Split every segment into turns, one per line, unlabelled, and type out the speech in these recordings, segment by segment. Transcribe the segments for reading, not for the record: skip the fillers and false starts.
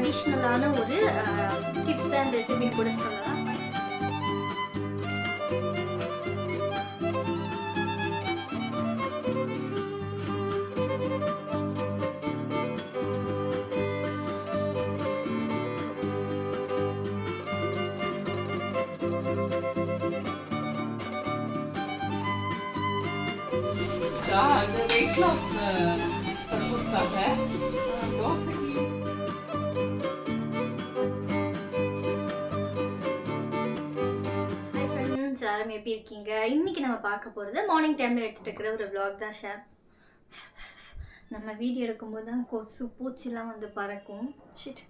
ட்ரெடிஷ்னலான ஒரு tips and ரெசிபின்னு கூட சொல்லலாம்.
இது வெயிட் லாஸ் பர்பஸ்க்காக தோசைக்கு
எல்லாரும் எப்படி இருக்கீங்க? இன்னைக்கு நம்ம பார்க்க போகிறது மார்னிங் டைமில் எடுத்துகிட்டு இருக்கிற ஒரு விளாக் தான் ஷேர். நம்ம வீடியோ எடுக்கும்போது தான் கொசு பூச்சிலாம் வந்து பறக்கும். ஷிட்.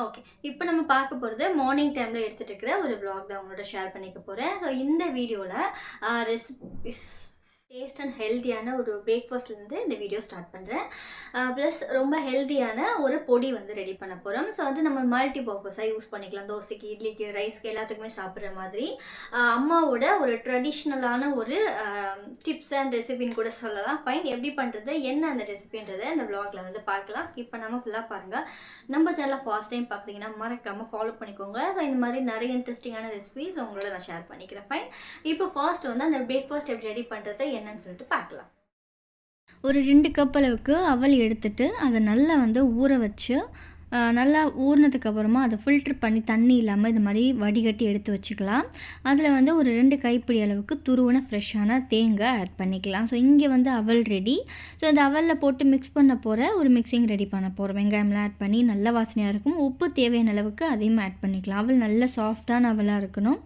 ஓகே, இப்போ நம்ம பார்க்க போகிறது மார்னிங் டைமில் எடுத்துகிட்டு இருக்கிற ஒரு விளாக் தான் உங்களோட ஷேர் பண்ணிக்க போகிறேன். ஸோ இந்த வீடியோவில் ரெசிபிஸ் டேஸ்ட் அண்ட் ஹெல்த்தியான ஒரு பிரேக்ஃபாஸ்ட்லேருந்து இந்த வீடியோ ஸ்டார்ட் பண்ணுறேன். ப்ளஸ் ரொம்ப ஹெல்த்தியான ஒரு பொடி வந்து ரெடி பண்ண போகிறோம். ஸோ வந்து நம்ம மல்டி பர்பஸாக யூஸ் பண்ணிக்கலாம். தோசைக்கு, இட்லிக்கு, ரைஸ்க்கு எல்லாத்துக்குமே சாப்பிட்ற மாதிரி அம்மாவோட ஒரு ட்ரெடிஷ்னலான ஒரு டிப்ஸ் அண்ட் ரெசிபின்னு கூட சொல்லலாம். ஃபைன், எப்படி பண்ணுறது, என்ன அந்த ரெசிபின்றதை இந்த விளாகில் வந்து பார்க்கலாம். ஸ்கிப் பண்ணாமல் ஃபுல்லாக பாருங்கள். நம்ம சேனலை ஃபர்ஸ்ட் டைம் பார்க்குறீங்கன்னா மறக்காமல் ஃபாலோ பண்ணிக்கோங்க. ஸோ இந்த மாதிரி நிறைய இன்ட்ரெஸ்டிங்கான ரெசிபிஸ் உங்களோட நான் ஷேர் பண்ணிக்கிறேன். ஃபைன், இப்போ ஃபர்ஸ்ட் வந்து அந்த பிரேக்ஃபாஸ்ட் எப்படி ரெடி பண்ணுறது என்னன்னு சொல்லிட்டு பார்க்கலாம். ஒரு 2 கப் அளவுக்கு அவல் எடுத்துட்டு அதை நல்லா வந்து ஊற வச்சு நல்லா ஊறினதுக்கு அப்புறமா அதை ஃபில்ட்ரு பண்ணி தண்ணி இல்லாமல் இது மாதிரி வடிகட்டி எடுத்து வச்சுக்கலாம். அதில் வந்து ஒரு 2 கைப்பிடி அளவுக்கு துருவின ஃப்ரெஷ்ஷான தேங்காய் ஆட் பண்ணிக்கலாம். ஸோ இங்கே வந்து அவல் ரெடி. ஸோ இந்த அவலில் போட்டு மிக்ஸ் பண்ண போகிற ஒரு மிக்சிங் ரெடி பண்ண போகிறோம். வெங்காயம்லாம் ஆட் பண்ணி நல்ல வாசனையாக இருக்கும். உப்பு தேவையான அளவுக்கு அதையும் ஆட் பண்ணிக்கலாம். அவல் நல்ல சாஃப்டான அவலாக இருக்கணும்.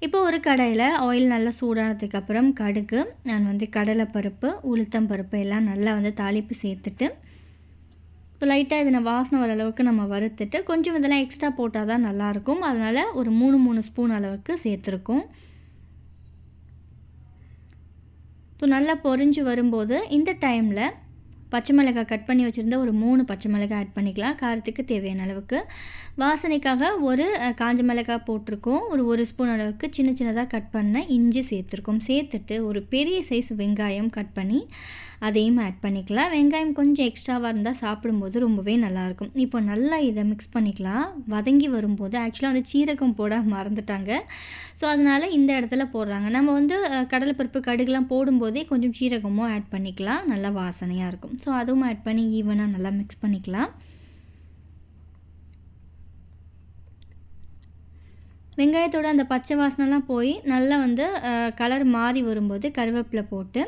இப்போ ஒரு கடாயில் ஆயில் நல்லா சூடானதுக்கப்புறம் கடுகு, நான் வந்து கடலைப்பருப்பு, உளுத்தம் பருப்பு எல்லாம் நல்லா வந்து தாளிப்பு சேர்த்துட்டு இப்போ லைட்டாக இதை வாசனை வர அளவுக்கு நம்ம வறுத்துட்டு கொஞ்சம் இதெல்லாம் எக்ஸ்ட்ரா போட்டால் தான் நல்லாயிருக்கும். அதனால் ஒரு 3 ஸ்பூன் அளவுக்கு சேர்த்துருக்கோம். இப்போ நல்லா பொரிஞ்சு வரும்போது இந்த டைமில் பச்சை மிளகாய் கட் பண்ணி வச்சுருந்த ஒரு 3 பச்சை மிளகாய் ஆட் பண்ணிக்கலாம். காரத்துக்கு தேவையான அளவுக்கு. வாசனைக்காக ஒரு காஞ்ச மிளகாய் போட்டிருக்கோம். ஒரு ஸ்பூன் அளவுக்கு சின்ன சின்னதாக கட் பண்ண இஞ்சி சேர்த்துருக்கோம். சேர்த்துட்டு ஒரு பெரிய சைஸ் வெங்காயம் கட் பண்ணி அதையும் ஆட் பண்ணிக்கலாம். வெங்காயம் கொஞ்சம் எக்ஸ்ட்ராவாக இருந்தால் சாப்பிடும்போது ரொம்பவே நல்லாயிருக்கும். இப்போ நல்லா இதை மிக்ஸ் பண்ணிக்கலாம். வதங்கி வரும்போது ஆக்சுவலாக வந்து சீரகம் போட மறந்துட்டாங்க. ஸோ அதனால் இந்த இடத்துல போடுறாங்க. நம்ம வந்து கடலைப்பருப்பு, கடுகுலாம் போடும்போதே கொஞ்சம் சீரகமும் ஆட் பண்ணிக்கலாம். நல்லா வாசனையாக இருக்கும். ஸோ அதுவும் ஆட் பண்ணி ஈவனாக நல்லா மிக்ஸ் பண்ணிக்கலாம். வெங்காயத்தோட அந்த பச்சை வாசனைலாம் போய் நல்லா வந்து கலர் மாறி வரும்போது கருவேப்பிலை போட்டு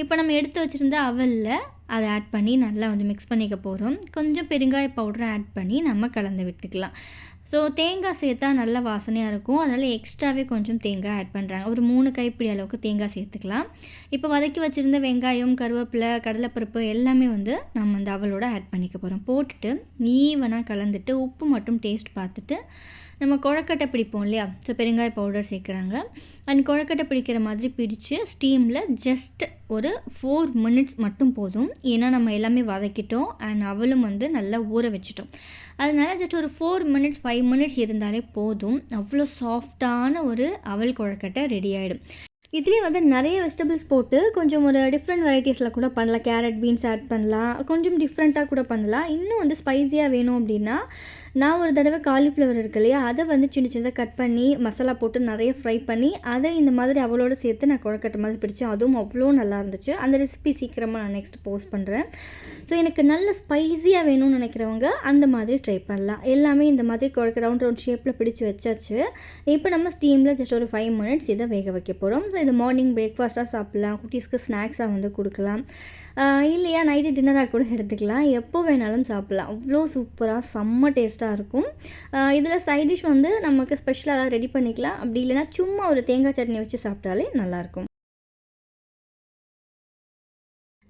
இப்போ நம்ம எடுத்து வச்சுருந்த அவலில் அதை ஆட் பண்ணி நல்லா வந்து மிக்ஸ் பண்ணிக்க போகிறோம். கொஞ்சம் பெருங்காய பவுடரை ஆட் பண்ணி நம்ம கலந்து விட்டுக்கலாம். ஸோ தேங்காய் சேர்த்தா நல்ல வாசனையாக இருக்கும். அதனால் எக்ஸ்ட்ராவே கொஞ்சம் தேங்காய் ஆட் பண்ணுறாங்க. ஒரு 3 கைப்பிடி அளவுக்கு தேங்காய் சேர்த்துக்கலாம். இப்போ வதக்கி வச்சுருந்த வெங்காயம், கருவேப்பிலை, கடலைப்பருப்பு எல்லாமே வந்து நம்ம அந்த அவலோட ஆட் பண்ணிக்க போகிறோம். போட்டுட்டு ஈவனாக கலந்துட்டு உப்பு மட்டும் டேஸ்ட் பார்த்துட்டு நம்ம கொழக்கட்டை பிடிப்போம் இல்லையா, ஸோ பெருங்காய பவுடர் சேர்க்குறாங்க. அந்த கொழக்கட்டை பிடிக்கிற மாதிரி பிடிச்சு ஸ்டீமில் ஜஸ்ட் ஒரு 4 மினிட்ஸ் மட்டும் போதும். ஏன்னா நம்ம எல்லாமே வதக்கிட்டோம் அண்ட் அவலும் வந்து நல்லா ஊற வச்சிட்டோம். அதனால ஜஸ்ட் ஒரு 4 மினிட்ஸ் 5 மினிட்ஸ் இருந்தாலே போதும். அவ்வளோ சாஃப்டான ஒரு அவல் கொழக்கட்டை ரெடி ஆகிடும். இதுலேயே வந்து நிறைய வெஜிடபிள்ஸ் போட்டு கொஞ்சம் ஒரு டிஃப்ரெண்ட் வெரைட்டிஸில் கூட பண்ணலாம். கேரட், பீன்ஸ் ஆட் பண்ணலாம். கொஞ்சம் டிஃப்ரெண்ட்டாக கூட பண்ணலாம். இன்னும் வந்து ஸ்பைஸியாக வேணும் அப்படின்னா நான் ஒரு தடவை காலிஃப்ளவர் இருக்கு இல்லையா, அதை வந்து சின்ன சின்னதாக கட் பண்ணி மசாலா போட்டு நிறைய ஃப்ரை பண்ணி அதை இந்த மாதிரி அவளோடு சேர்த்து நான் கொழக்கட்டை மாதிரி பிடிச்சேன். அதுவும் அவ்வளோ நல்லா இருந்துச்சு. அந்த ரெசிபி சீக்கிரமாக நான் நெக்ஸ்ட் போஸ்ட் பண்ணுறேன். ஸோ எனக்கு நல்ல ஸ்பைஸியாக வேணும்னு நினைக்கிறவங்க அந்த மாதிரி ட்ரை பண்ணலாம். எல்லாமே இந்த மாதிரி கொழக்கட்டை ரவுண்ட் ஷேப்பில் பிடிச்சி வச்சாச்சு. இப்போ நம்ம ஸ்டீமில் ஜஸ்ட் ஒரு 5 மினிட்ஸ் இதை வேக வைக்க போகிறோம். ஸோ இது மார்னிங் பிரேக்ஃபாஸ்ட்டாக சாப்பிட்லாம், குட்டீஸ்க்கு ஸ்நாக்ஸாக வந்து கொடுக்கலாம், இல்லையா நைட்டு டின்னராக கூட எடுத்துக்கலாம். எப்போ வேணாலும் சாப்பிட்லாம். அவ்வளோ சூப்பராக செம்ம டேஸ்ட்டாக இருக்கும். இதில் சைட் டிஷ் வந்து நமக்கு ஸ்பெஷலாக ஏதாவது ரெடி பண்ணிக்கலாம். அப்படி இல்லைனா சும்மா ஒரு தேங்காய் சட்னி வச்சு சாப்பிட்டாலே நல்லாயிருக்கும்.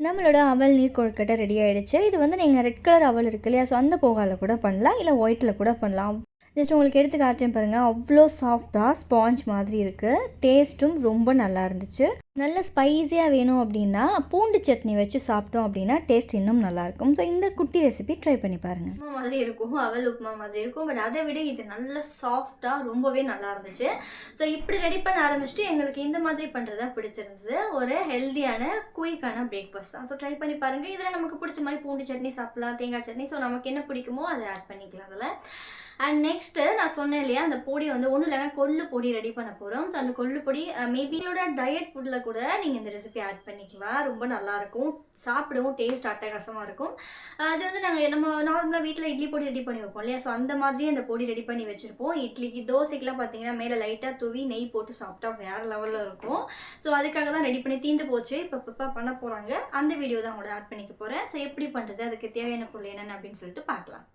நம்மளோட அவல் நீர் கொழுக்கட்டை ரெடி ஆகிடுச்சு. இது வந்து நீங்கள் ரெட் கலர் அவல் இருக்கு இல்லையா, ஸோ அந்த போகாவில் கூட பண்ணலாம், இல்லை ஒயிட்டில் கூட பண்ணலாம். ஜஸ்ட் உங்களுக்கு எடுத்து காட்டுறேன் பாருங்கள், அவ்வளோ சாஃப்டாக ஸ்பாஞ்ச் மாதிரி இருக்குது. டேஸ்ட்டும் ரொம்ப நல்லா இருந்துச்சு. நல்ல ஸ்பைஸியாக வேணும் அப்படின்னா பூண்டு சட்னி வச்சு சாப்பிட்டோம் அப்படின்னா டேஸ்ட் இன்னும் நல்லாயிருக்கும். ஸோ இந்த குட்டி ரெசிபி ட்ரை பண்ணி பாருங்கள். உப்புமா மாதிரி இருக்கும், அவல் உப்புமா மாதிரி இருக்கும். பட் அதை விட இது நல்ல சாஃப்டாக ரொம்பவே நல்லா இருந்துச்சு. ஸோ இப்படி ரெடி பண்ண ஆரம்பிச்சுட்டு எங்களுக்கு இந்த மாதிரி பண்ணுறது தான் பிடிச்சிருந்தது. ஒரு ஹெல்த்தியான குயிக்கான பிரேக்ஃபாஸ்ட் தான். ஸோ ட்ரை பண்ணி பாருங்கள். இதில் நமக்கு பிடிச்ச மாதிரி பூண்டு சட்னி சாப்பிட்லாம், தேங்காய் சட்னி. ஸோ நமக்கு என்ன பிடிக்குமோ அதை ஆட் பண்ணிக்கலாம் அதில். அண்ட் நெக்ஸ்ட்டு நான் சொன்னேன் இல்லையா, அந்த பொடி வந்து ஒன்றும் இல்லைங்க, கொள்ளு பொடி ரெடி பண்ண போகிறோம். ஸோ அந்த கொள்ளு பொடி மேபி உங்களோட டயட் ஃபுட்டில் கூட நீங்கள் இந்த ரெசிபி ஆட் பண்ணிக்கலாம். ரொம்ப நல்லாயிருக்கும், சாப்பிடவும் டேஸ்ட் அட்டகாசமாக இருக்கும். அது வந்து நம்ம நார்மலாக வீட்டில் இட்லி பொடி ரெடி பண்ணி வைப்போம் இல்லையா, ஸோ அந்த மாதிரி அந்த பொடி ரெடி பண்ணி வச்சுருப்போம். இட்லிக்கு தோசைக்கெலாம் பார்த்தீங்கன்னா மேலே லைட்டாக தூவி நெய் போட்டு சாப்பிட்டா வேறு லெவலில் இருக்கும். ஸோ அதுக்காக தான் ரெடி பண்ணி தீந்து போச்சு. இப்போ பண்ண போகிறாங்க. அந்த வீடியோ தான் உங்களோட ஆட் பண்ணிக்க போகிறேன். ஸோ எப்படி பண்ணுறது, அதுக்கு தேவையான பொருள் என்னென்ன அப்படின்னு சொல்லிட்டு பார்க்கலாம்.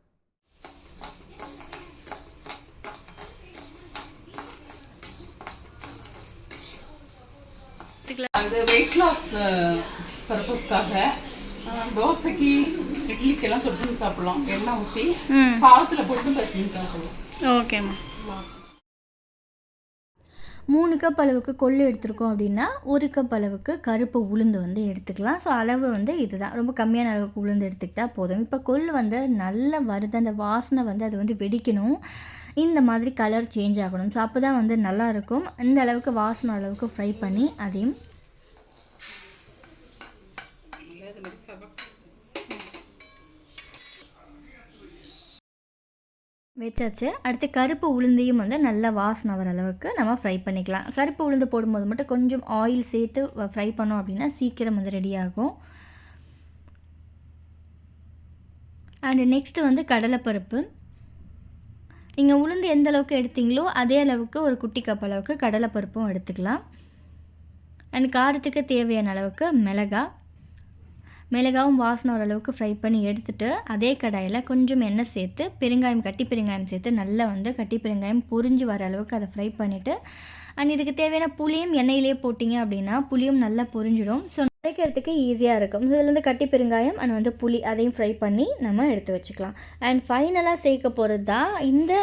அது வெயிட் லாஸ் பர்பஸ்க்காக தோசைக்கு இட்லிக்கெல்லாம் தொட்டு சாப்பிடலாம். எண்ணெய் ஊற்றி சாதத்தில் போட்டு பசங்க சாப்பிடலாம்.
ஓகேம்மா. 3 கப் அளவுக்கு கொள்ளு எடுத்துருக்கோம் அப்படின்னா 1 கப் அளவுக்கு கருப்பு உளுந்து வந்து எடுத்துக்கலாம். ஸோ அளவு வந்து இதுதான், ரொம்ப கம்மியான அளவுக்கு உளுந்து எடுத்துக்கிட்டால் போதும். இப்போ கொள்ளு வந்து நல்லா வருது, அந்த வாசனை வந்து அது வந்து வெடிக்கணும், இந்த மாதிரி கலர் சேஞ்ச் ஆகணும். ஸோ அப்போ தான் வந்து நல்லாயிருக்கும். இந்த அளவுக்கு வாசனை அளவுக்கு ஃப்ரை பண்ணி அதையும் வச்சாச்சு. அடுத்து கருப்பு உளுந்தையும் வந்து நல்லா வாசனை வர அளவுக்கு நம்ம ஃப்ரை பண்ணிக்கலாம். கருப்பு உளுந்து போடும்போது மட்டும் கொஞ்சம் ஆயில் சேர்த்து ஃப்ரை பண்ணோம் அப்படின்னா சீக்கிரம் வந்து ரெடி ஆகும். அண்டு நெக்ஸ்ட்டு வந்து கடலைப்பருப்பு. நீங்கள் உளுந்து எந்த அளவுக்கு எடுத்தீங்களோ அதே அளவுக்கு ஒரு குட்டி கப் அளவுக்கு கடலைப்பருப்பும் எடுத்துக்கலாம். அண்ட் காரத்துக்கு தேவையான அளவுக்கு மிளகாவும் வாசனை ஓரளவுக்கு ஃப்ரை பண்ணி எடுத்துகிட்டு அதே கடாயில் கொஞ்சம் எண்ணெய் சேர்த்து கட்டி பெருங்காயம் சேர்த்து நல்லா வந்து கட்டி பெருங்காயம் பொரிஞ்சு வர அளவுக்கு அதை ஃப்ரை பண்ணிவிட்டு, அண்ட் இதுக்கு தேவையான புளியும் எண்ணெயிலே போட்டிங்க அப்படின்னா புளியும் நல்லா பொரிஞ்சிடும். ஸோ அரைக்கிறதுக்கு ஈஸியாக இருக்கும். இதுலேருந்து கட்டி பெருங்காயம் அண்ட் வந்து புளி அதையும் ஃப்ரை பண்ணி நம்ம எடுத்து வச்சுக்கலாம். அண்ட் ஃபைனலாக சேர்க்க போகிறது தான் இந்த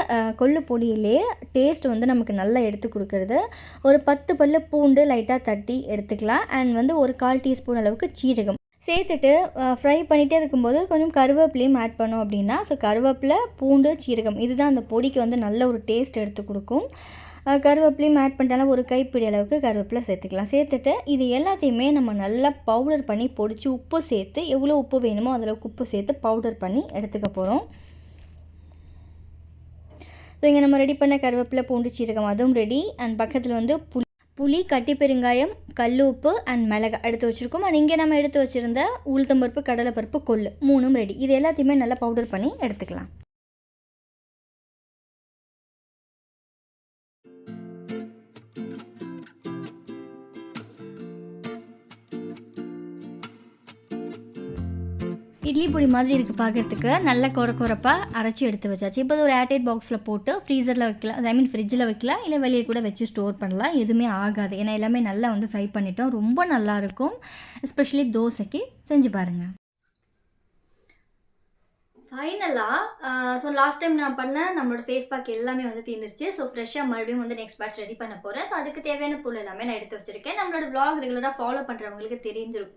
கொள்ளு பொடியிலே டேஸ்ட் வந்து நமக்கு நல்லா எடுத்து கொடுக்குறது. ஒரு 10 பல்லு பூண்டு லைட்டாக தட்டி எடுத்துக்கலாம். அண்ட் வந்து ஒரு 1/4 டீஸ்பூன் அளவுக்கு சீரகம் சேர்த்துட்டு ஃப்ரை பண்ணிகிட்டே இருக்கும்போது கொஞ்சம் கருவேப்பிலையும் ஆட் பண்ணோம் அப்படின்னா, ஸோ கருவேப்பிலை, பூண்டு, சீரகம் இதுதான் அந்த பொடிக்கு வந்து நல்ல ஒரு டேஸ்ட் எடுத்து கொடுக்கும். கருவேப்பிலையும் ஆட் பண்ணிட்டாலும் ஒரு கைப்பிடி அளவுக்கு கருவேப்பிலை சேர்த்துக்கலாம். சேர்த்துட்டு இது எல்லாத்தையுமே நம்ம நல்லா பவுடர் பண்ணி பொடிச்சு உப்பு சேர்த்து எவ்வளோ உப்பு வேணுமோ அதில் உப்பு சேர்த்து பவுடர் பண்ணி எடுத்துக்க போகிறோம். ஸோ இங்கே நம்ம ரெடி பண்ண கருவேப்பிலை, பூண்டு, சீரகம் அதுவும் ரெடி. அண்ட் பக்கத்தில் வந்து புளி, கட்டி பெருங்காயம், கல் உப்பு அண்ட் மிளகாய் எடுத்து வச்சுருக்கோம். அண்ட் இங்கே நம்ம எடுத்து வச்சுருந்த உளுத்தம்பருப்பு, கடலைப்பருப்பு, கொள்ளு 3ம் ரெடி. இது எல்லாத்தையுமே நல்லா பவுடர் பண்ணி எடுத்துக்கலாம். இட்லி பொடி மாதிரி இருக்குது பார்க்குறதுக்கு, நல்ல கொரப்பாக அரைச்சி எடுத்து வச்சாச்சு. இப்போ ஒரு ஏர்டைட் பாக்ஸில் போட்டு ஃப்ரீசரில் வைக்கலாம், ஃப்ரிட்ஜில் வைக்கலாம், இல்லை வெளியே கூட வச்சு ஸ்டோர் பண்ணலாம். எதுவுமே ஆகாது, ஏன்னா எல்லாமே நல்லா வந்து ஃப்ரை பண்ணிட்டோம். ரொம்ப நல்லாயிருக்கும். எஸ்பெஷலி தோசைக்கு செஞ்சு பாருங்கள். ஃபைனலாக ஸோ லாஸ்ட் டைம் நான் பண்ண நம்மளோட ஃபேஸ் பேக் எல்லாமே வந்து தீர்ந்துருச்சு. ஸோ ஃப்ரெஷ்ஷாக மறுபடியும் வந்து நெக்ஸ்ட் பேட்ச் ரெடி பண்ண போகிறேன். ஸோ அதுக்கு தேவையான பொருள் எல்லாமே நான் எடுத்து வச்சுருக்கேன். நம்மளோட விளாக் ரெகுலராக ஃபாலோ பண்ணுறவங்களுக்கு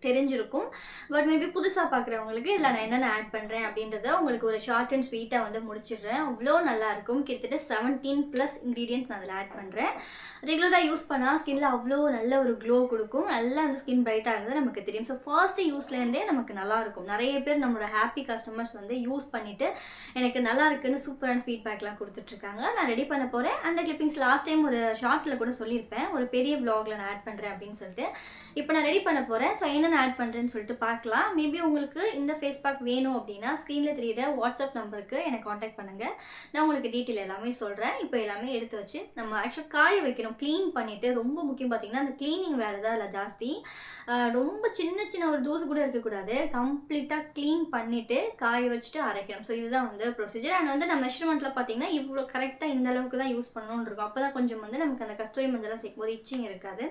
தெரிஞ்சிருக்கும். பட் மேபி புதுசாக பார்க்குறவங்களுக்கு இதில் நான் என்னென்ன ஆட் பண்ணுறேன் அப்படின்றத உங்களுக்கு ஒரு ஷார்ட் அண்ட் ஸ்வீட்டாக வந்து முடிச்சிடுறேன். அவ்வளோ நல்லாயிருக்கும். கிட்டத்தட்ட 17+ இன்க்ரீடியன்ட்ஸ் நான் அதில் ஆட் பண்ணுறேன். ரெகுலராக யூஸ் பண்ணால் ஸ்கின்ல அவ்வளோ நல்ல ஒரு க்ளோ கொடுக்கும். நல்லா அந்த ஸ்கின் பிரைட்டாக இருந்தது நமக்கு தெரியும். ஸோ ஃபர்ஸ்ட்டு யூஸ்லேருந்தே நமக்கு நல்லாயிருக்கும். நிறைய பேர் நம்மளோட ஹாப்பி கஸ்டமர்ஸ் வந்து யூஸ் பண்ணிவிட்டு எனக்கு நல்லா இருக்குன்னு சூப்பரான ஃபீட்பேக்லாம் கொடுத்துட்ருக்காங்க. நான் ரெடி பண்ண போகிறேன். அந்த கிளிப்பிங்ஸ் லாஸ்ட் டைம் ஒரு ஷார்ட்ஸில் கூட சொல்லியிருப்பேன், ஒரு பெரிய விளாகில் நான் ஆட் பண்ணுறேன் அப்படின்னு சொல்லிட்டு. இப்போ நான் ரெடி பண்ண போகிறேன். ஸோ என்னென்ன ஆட் பண்ணுறேன்னு சொல்லிட்டு பார்க்கலாம். மேபி உங்களுக்கு இந்த ஃபேஸ் பேக் வேணும் அப்படின்னா ஸ்க்ரீனில் தெரியுற வாட்ஸ்அப் நம்பருக்கு எனக்கு காண்டாக்ட் பண்ணுங்கள். நான் உங்களுக்கு டீட்டெயில் எல்லாமே சொல்கிறேன். இப்போ எல்லாமே எடுத்து வச்சு நம்ம ஆக்சுவலாக காய வைக்கணும், க்ளீன் பண்ணிவிட்டு. ரொம்ப முக்கியம் பார்த்திங்கன்னா அந்த க்ளீனிங் வேலை தான் அதில் ஜாஸ்தி. ரொம்ப சின்ன ஒரு தூசு கூட இருக்கக்கூடாது. கம்ப்ளீட்டாக க்ளீன் பண்ணிவிட்டு காய வச்சுட்டு அரைக்கணும். ஸோ இதுதான் வந்து ப்ரொசீஜர். அண்ட் வந்து நம்ம மெஷர்மெண்ட்டில் பார்த்தீங்கன்னா இவ்வளோ கரெக்டாக இந்த அளவுக்கு தான் யூஸ் பண்ணணும்னு இருக்கும். அப்போ தான் கொஞ்சம் வந்து நமக்கு அந்த கஸ்தூரி மஞ்சள்லாம் சேர்க்கும்போது இச்சிங் இருக்காது.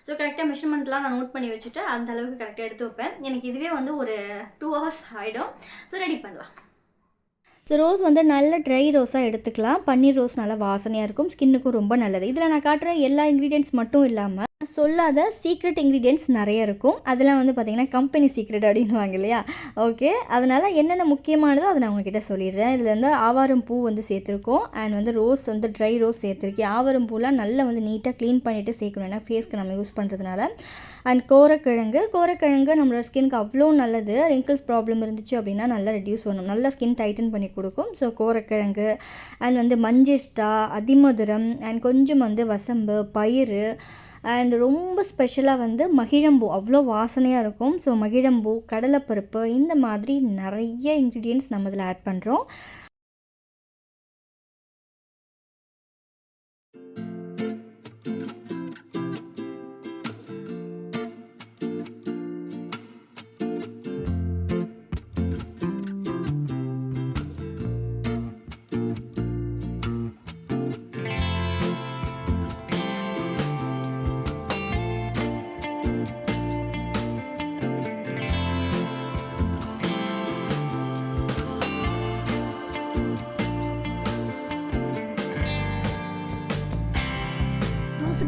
ஸோ கரெக்டாக மெஷர்மெண்ட்லாம் நான் நோட் பண்ணி வச்சுட்டு அந்த அளவுக்கு கரெக்டாக எடுத்து வைப்பேன். எனக்கு இதுவே வந்து ஒரு 2 hours ஆகிடும். ஸோ ரெடி பண்ணலாம். ஸோ ரோஸ் வந்து நல்ல ட்ரை ரோஸாக எடுத்துக்கலாம். பன்னீர் ரோஸ் நல்லா வாசனையாக இருக்கும், ஸ்கின்னுக்கும் ரொம்ப நல்லது. இதில் நான் காட்டுற எல்லா இன்க்ரீடியன்ட்ஸ் மட்டும் இல்லாமல் சொல்லாத சீக்ரெட் இன்க்ரீடியன்ட்ஸ் நிறைய இருக்கும். அதெல்லாம் வந்து பார்த்திங்கன்னா கம்பெனி சீக்ரெட் அப்படின்வாங்க இல்லையா? ஓகே, அதனால் என்னென்ன முக்கியமானதோ அதை நான் உங்ககிட்ட சொல்லிடுறேன். இதில் வந்து ஆவாரம் பூ வந்து சேர்த்துருக்கோம், அண்ட் வந்து ரோஸ் வந்து ட்ரை ரோஸ் சேர்த்துருக்கேன். ஆவாரம் பூலாம் நல்லா வந்து நீட்டாக க்ளீன் பண்ணிவிட்டு சேர்க்கணும், ஏன்னா ஃபேஸ்க்கு நம்ம யூஸ் பண்ணுறதுனால. அண்ட் கோரக்கிழங்கு நம்மளோட ஸ்கின்க்கு அவ்வளோ நல்லது. ரிங்கிள்ஸ் ப்ராப்ளம் இருந்துச்சு அப்படின்னா நல்லா ரெடியூஸ் பண்ணும், நல்லா ஸ்கின் டைட்டன் பண்ணி கொடுக்கும். ஸோ கோரக்கிழங்கு அண்ட் வந்து மஞ்சிஸ்டா, அதிமதுரம், அண்ட் கொஞ்சம் வந்து வசம்பு, பயிறு, அண்ட் ரொம்ப ஸ்பெஷலாக வந்து மகிழம்பூ அவ்வளோ வாசனையாக இருக்கும். ஸோ மகிழம்பூ, கடலைப்பருப்பு, இந்த மாதிரி நிறைய இன்க்ரீடியன்ட்ஸ் நம்ம இதில் ஆட் பண்ணுறோம்.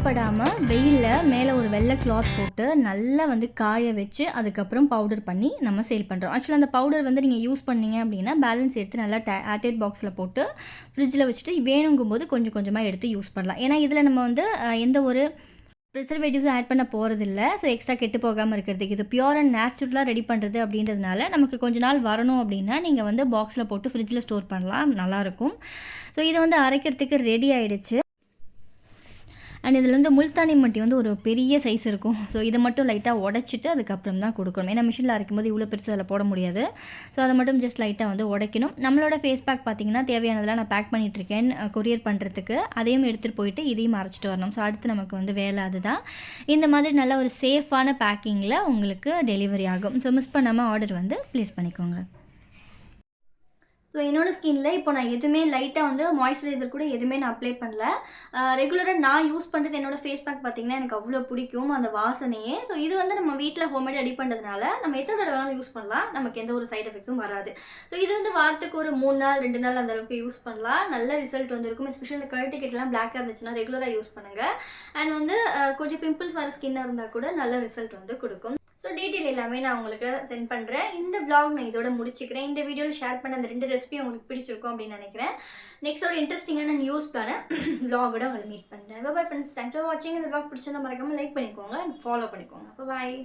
படாமல் வெயிலில் மேலே ஒரு வெள்ளை கிளாத் போட்டு நல்லா வந்து காய வச்சு அதுக்கப்புறம் பவுடர் பண்ணி நம்ம சேல் பண்ணுறோம். ஆக்சுவலாக அந்த பவுடர் வந்து நீங்கள் யூஸ் பண்ணீங்க அப்படின்னா பேலன்ஸ் எடுத்து நல்லா ஏர்டைட் பாக்ஸில் போட்டு ஃப்ரிட்ஜில் வச்சுட்டு வேணுங்கும்போது கொஞ்சம் கொஞ்சமாக எடுத்து யூஸ் பண்ணலாம். ஏன்னா இதில் நம்ம வந்து எந்த ஒரு ப்ரிசர்வேட்டிவ்ஸும் ஆட் பண்ண போகிறதில்ல. ஸோ எக்ஸ்ட்ரா கெட்டு போகாமல் இருக்கிறதுக்கு இது பியூர் அண்ட் நேச்சுரலாக ரெடி பண்ணுறது அப்படின்றதுனால நமக்கு கொஞ்ச நாள் வரணும் அப்படின்னா நீங்கள் வந்து பாக்ஸில் போட்டு ஃப்ரிட்ஜில் ஸ்டோர் பண்ணலாம், நல்லாயிருக்கும். ஸோ இதை வந்து அரைக்கிறதுக்கு ரெடி ஆகிடுச்சு. அண்ட் இதில் வந்து முல்தானி மட்டி வந்து ஒரு பெரிய சைஸ் இருக்கும். ஸோ இதை மட்டும் லைட்டாக உடைச்சிட்டு அதுக்கப்புறம் தான் கொடுக்கணும், ஏன்னா மிஷினில் அரைக்கும்போது இவ்வளோ பெருசு அதில் போட முடியாது. ஸோ அதை மட்டும் ஜஸ்ட் லைட்டாக வந்து உடைக்கணும். நம்மளோட ஃபேஸ் பேக் பார்த்திங்கன்னா தேவையானதெல்லாம் நான் பேக் பண்ணிகிட்ருக்கேன் கொரியர் பண்ணுறதுக்கு. அதையும் எடுத்துகிட்டு போயிட்டு இதையும் அரைச்சிட்டு வரணும். ஸோ அடுத்து நமக்கு வந்து வேலை அதுதான். இந்த மாதிரி நல்ல ஒரு சேஃபான பேக்கிங்கில் உங்களுக்கு டெலிவரி ஆகும். ஸோ மிஸ் பண்ணாமல் ஆர்டர் வந்து ப்ளேஸ் பண்ணிக்கோங்க. ஸோ என்னோடய ஸ்கின்னில் இப்போ நான் எதுவுமே லைட்டாக வந்து மாய்ஸ்சரைசர் கூட எதுவுமே நான் அப்ளை பண்ணல. ரெகுலராக நான் யூஸ் பண்ணுறது என்னோடய ஃபேஸ் பேக் பார்த்திங்கன்னா எனக்கு அவ்வளோ பிடிக்கும் அந்த வாசனையே. ஸோ இது வந்து நம்ம வீட்டில் ஹோம்மேட் ரெடி பண்ணுறதுனால நம்ம எத்தனை தடவை வேணாலும் யூஸ் பண்ணலாம், நமக்கு எந்த ஒரு சைட் எஃபெக்ட்ஸும் வராது. ஸோ இது வந்து வாரத்துக்கு ஒரு 3 நாள் 2 நாள் அந்த அளவுக்கு யூஸ் பண்ணலாம், நல்ல ரிசல்ட் வந்துருக்கும். எஸ்பெஷலி இந்த கழுத்துக்கிட்டலாம் பிளாக்காக இருந்துச்சுன்னா ரெகுலராக யூஸ் பண்ணுங்கள். அண்ட் வந்து கொஞ்சம் பிம்பிள்ஸ் வர ஸ்கின்னாக இருந்தால் கூட நல்ல ரிசல்ட் வந்து கொடுக்கும். ஸோ டீட்டெயில் எல்லாமே நான் உங்களுக்கு சென்ட் பண்ணுறேன். இந்த vlog நான் இதோட முடிச்சுக்கிறேன். இந்த வீடியோவில் ஷேர் பண்ண அந்த 2 ரெசிபி உங்களுக்கு பிடிச்சிருக்கும் அப்படின்னு நினைக்கிறேன். நெக்ஸ்ட் ஒரு இன்ட்ரெஸ்டிங்கான நியூஸ்க்கான vlog-ஓட உங்களை மீட் பண்ணுறேன். பாய் ஃப்ரெண்ட்ஸ், தேங்க்ஸ் ஃபார் வாட்சிங். இந்த vlog பிடிச்சிருந்தா மறக்காமல் லைக் பண்ணிக்கோங்க, ஃபாலோ பண்ணிக்கோங்க. பாய்.